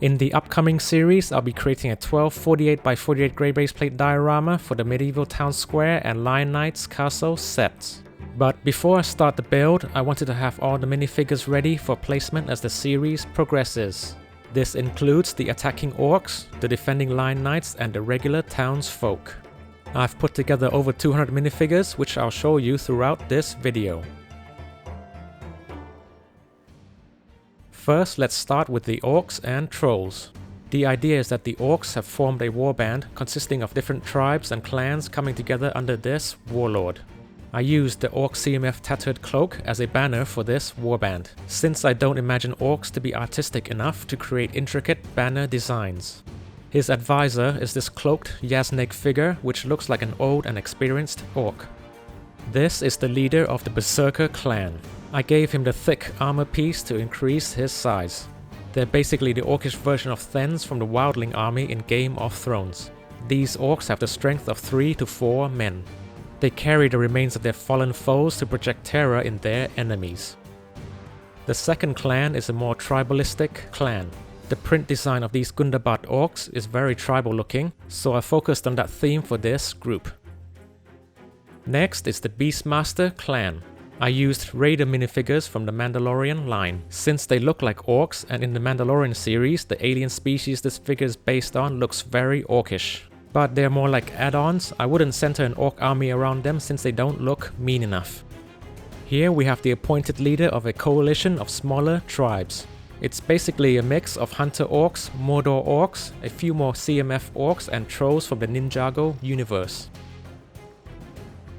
In the upcoming series, I'll be creating a 1248 by 48 grey base plate diorama for the medieval town square and Lion Knight's castle sets. But before I start the build, I wanted to have all the minifigures ready for placement as the series progresses. This includes the attacking orcs, the defending Lion Knights, and the regular townsfolk. I've put together over 200 minifigures, which I'll show you throughout this video. First, let's start with the orcs and trolls. The idea is that the orcs have formed a warband consisting of different tribes and clans coming together under this warlord. I used the Orc CMF tattooed cloak as a banner for this warband, since I don't imagine orcs to be artistic enough to create intricate banner designs. His advisor is this cloaked Yasneg figure, which looks like an old and experienced orc. This is the leader of the Berserker clan. I gave him the thick armor piece to increase his size. They're basically the orcish version of Thens from the Wildling army in Game of Thrones. These orcs have the strength of 3 to 4 men. They carry the remains of their fallen foes to project terror in their enemies. The second clan is a more tribalistic clan. The print design of these Gundabad orcs is very tribal looking, so I focused on that theme for this group. Next is the Beastmaster clan. I used Raider minifigures from the Mandalorian line, since they look like orcs, and in the Mandalorian series, the alien species this figure is based on looks very orcish. But they're more like add-ons. I wouldn't center an orc army around them since they don't look mean enough. Here we have the appointed leader of a coalition of smaller tribes. It's basically a mix of hunter orcs, Mordor orcs, a few more CMF orcs, and trolls from the Ninjago universe.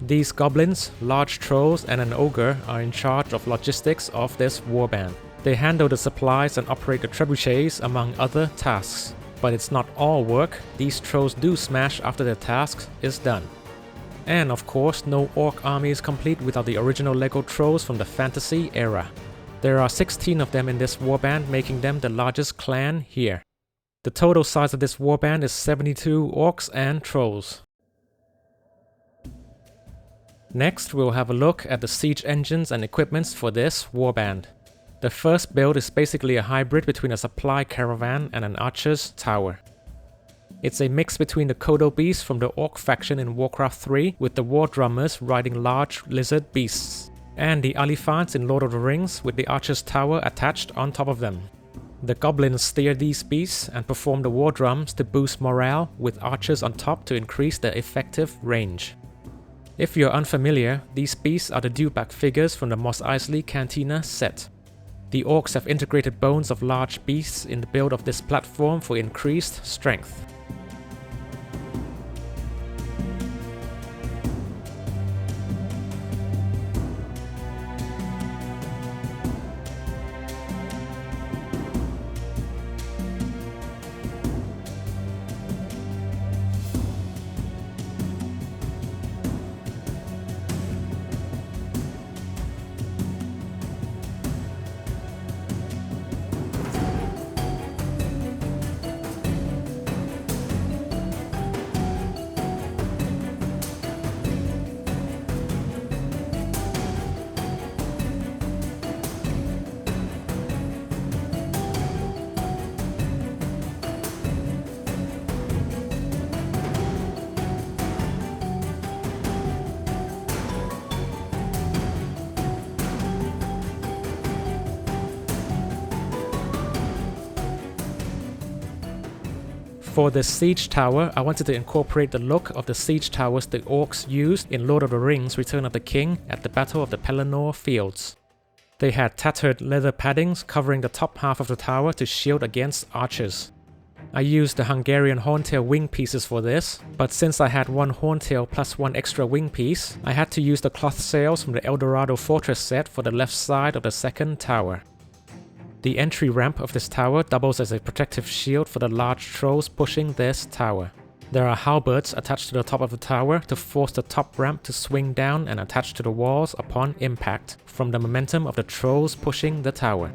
These goblins, large trolls, and an ogre are in charge of logistics of this warband. They handle the supplies and operate the trebuchets among other tasks. But it's not all work, these trolls do smash after their task is done. And of course, no orc army is complete without the original LEGO trolls from the fantasy era. There are 16 of them in this warband, making them the largest clan here. The total size of this warband is 72 orcs and trolls. Next, we'll have a look at the siege engines and equipments for this warband. The first build is basically a hybrid between a supply caravan and an archer's tower. It's a mix between the Kodo beasts from the Orc faction in Warcraft 3 with the war drummers riding large lizard beasts, and the Aliphants in Lord of the Rings with the archer's tower attached on top of them. The goblins steer these beasts and perform the war drums to boost morale, with archers on top to increase their effective range. If you're unfamiliar, these beasts are the dewback figures from the Mos Eisley Cantina set. The orcs have integrated bones of large beasts in the build of this platform for increased strength. For the siege tower, I wanted to incorporate the look of the siege towers the orcs used in Lord of the Rings Return of the King at the Battle of the Pelennor Fields. They had tattered leather paddings covering the top half of the tower to shield against archers. I used the Hungarian horntail wing pieces for this, but since I had one horntail plus one extra wing piece, I had to use the cloth sails from the Eldorado Fortress set for the left side of the second tower. The entry ramp of this tower doubles as a protective shield for the large trolls pushing this tower. There are halberds attached to the top of the tower to force the top ramp to swing down and attach to the walls upon impact, from the momentum of the trolls pushing the tower.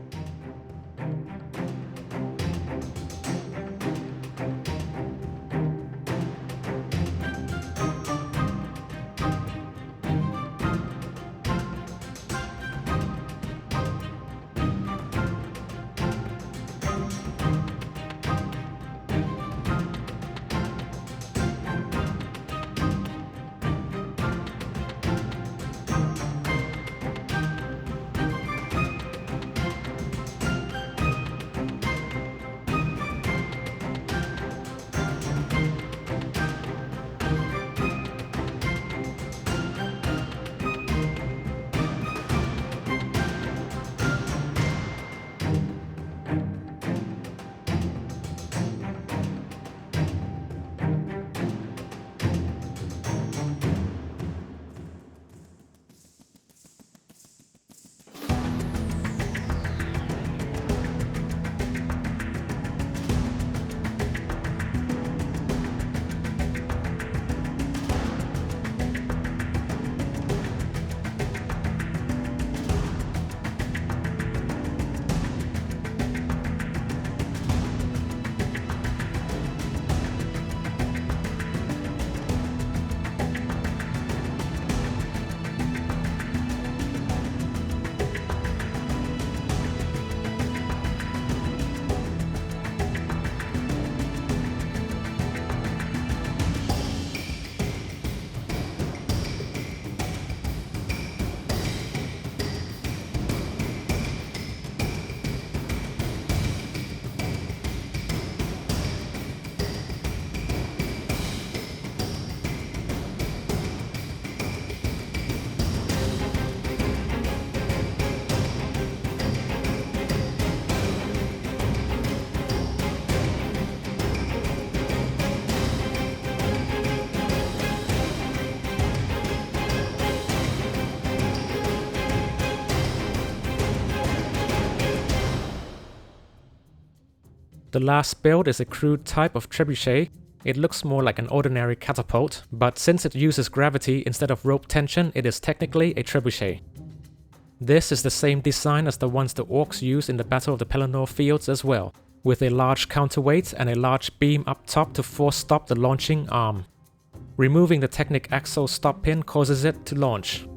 The last build is a crude type of Trebuchet. It looks more like an ordinary catapult, but since it uses gravity instead of rope tension, it is technically a Trebuchet. This is the same design as the ones the Orcs use in the Battle of the Pelennor Fields as well, with a large counterweight and a large beam up top to force stop the launching arm. Removing the Technic Axle stop pin causes it to launch.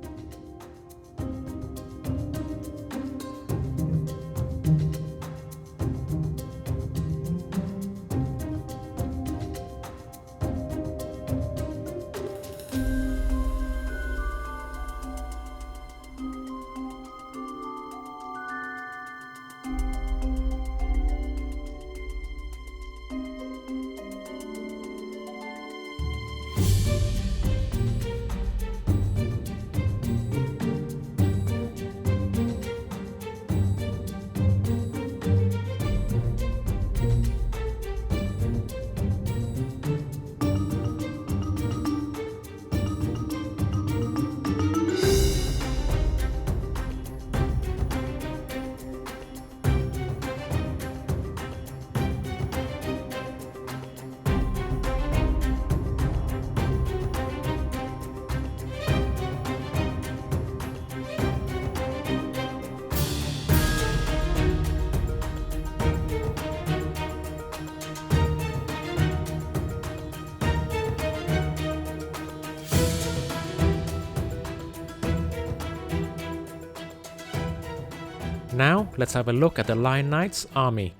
Now, let's have a look at the Lion Knight's army.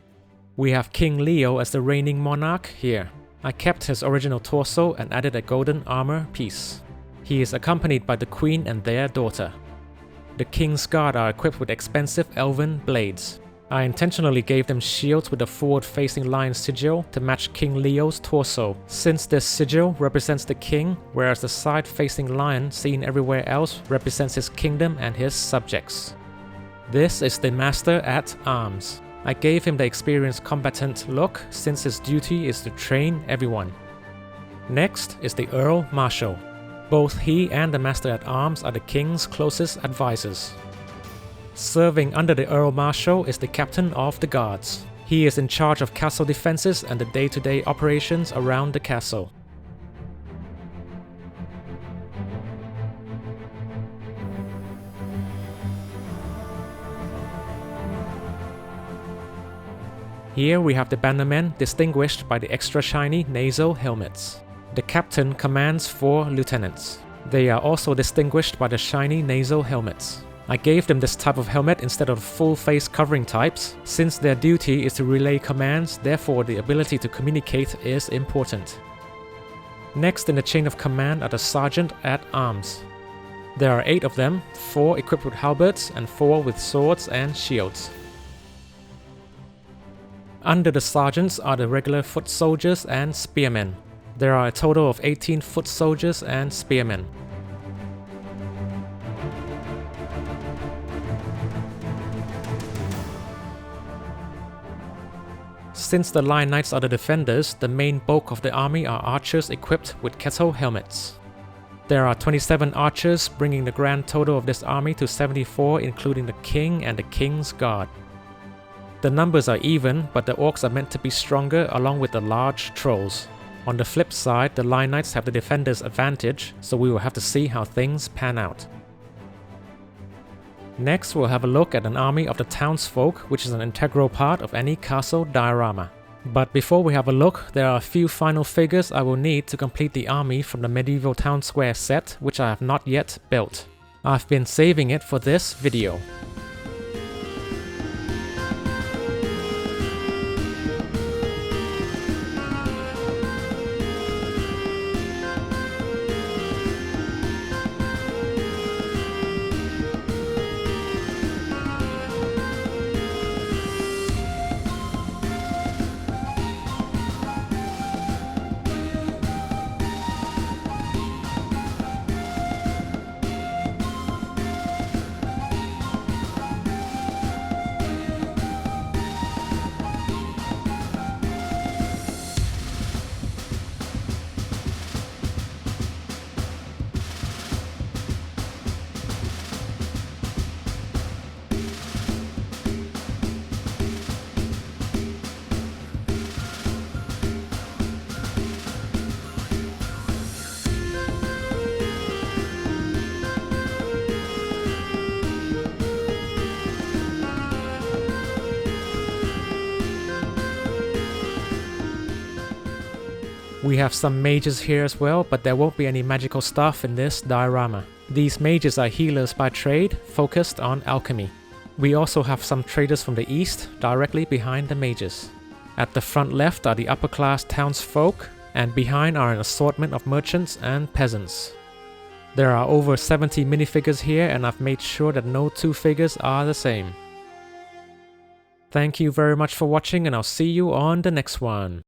We have King Leo as the reigning monarch here. I kept his original torso and added a golden armor piece. He is accompanied by the Queen and their daughter. The King's Guard are equipped with expensive elven blades. I intentionally gave them shields with a forward-facing lion sigil to match King Leo's torso, since this sigil represents the king, whereas the side-facing lion seen everywhere else represents his kingdom and his subjects. This is the Master at Arms. I gave him the experienced combatant look since his duty is to train everyone. Next is the Earl Marshal. Both he and the Master at Arms are the King's closest advisors. Serving under the Earl Marshal is the Captain of the Guards. He is in charge of castle defenses and the day-to-day operations around the castle. Here we have the bannermen distinguished by the extra shiny nasal helmets. The captain commands 4 lieutenants. They are also distinguished by the shiny nasal helmets. I gave them this type of helmet instead of full face covering types, since their duty is to relay commands, therefore the ability to communicate is important. Next in the chain of command are the Sergeant at Arms. There are 8 of them, 4 equipped with halberds and 4 with swords and shields. Under the sergeants are the regular foot soldiers and spearmen. There are a total of 18 foot soldiers and spearmen. Since the Lion Knights are the defenders, the main bulk of the army are archers equipped with kettle helmets. There are 27 archers, bringing the grand total of this army to 74, including the king and the King's Guard. The numbers are even, but the Orcs are meant to be stronger along with the large trolls. On the flip side, the Lion Knights have the defenders' advantage, so we will have to see how things pan out. Next, we'll have a look at an army of the Townsfolk, which is an integral part of any castle diorama. But before we have a look, there are a few final figures I will need to complete the army from the medieval town square set, which I have not yet built. I've been saving it for this video. We have some mages here as well, but there won't be any magical stuff in this diorama. These mages are healers by trade, focused on alchemy. We also have some traders from the east, directly behind the mages. At the front left are the upper class townsfolk, and behind are an assortment of merchants and peasants. There are over 70 minifigures here, and I've made sure that no two figures are the same. Thank you very much for watching, and I'll see you on the next one.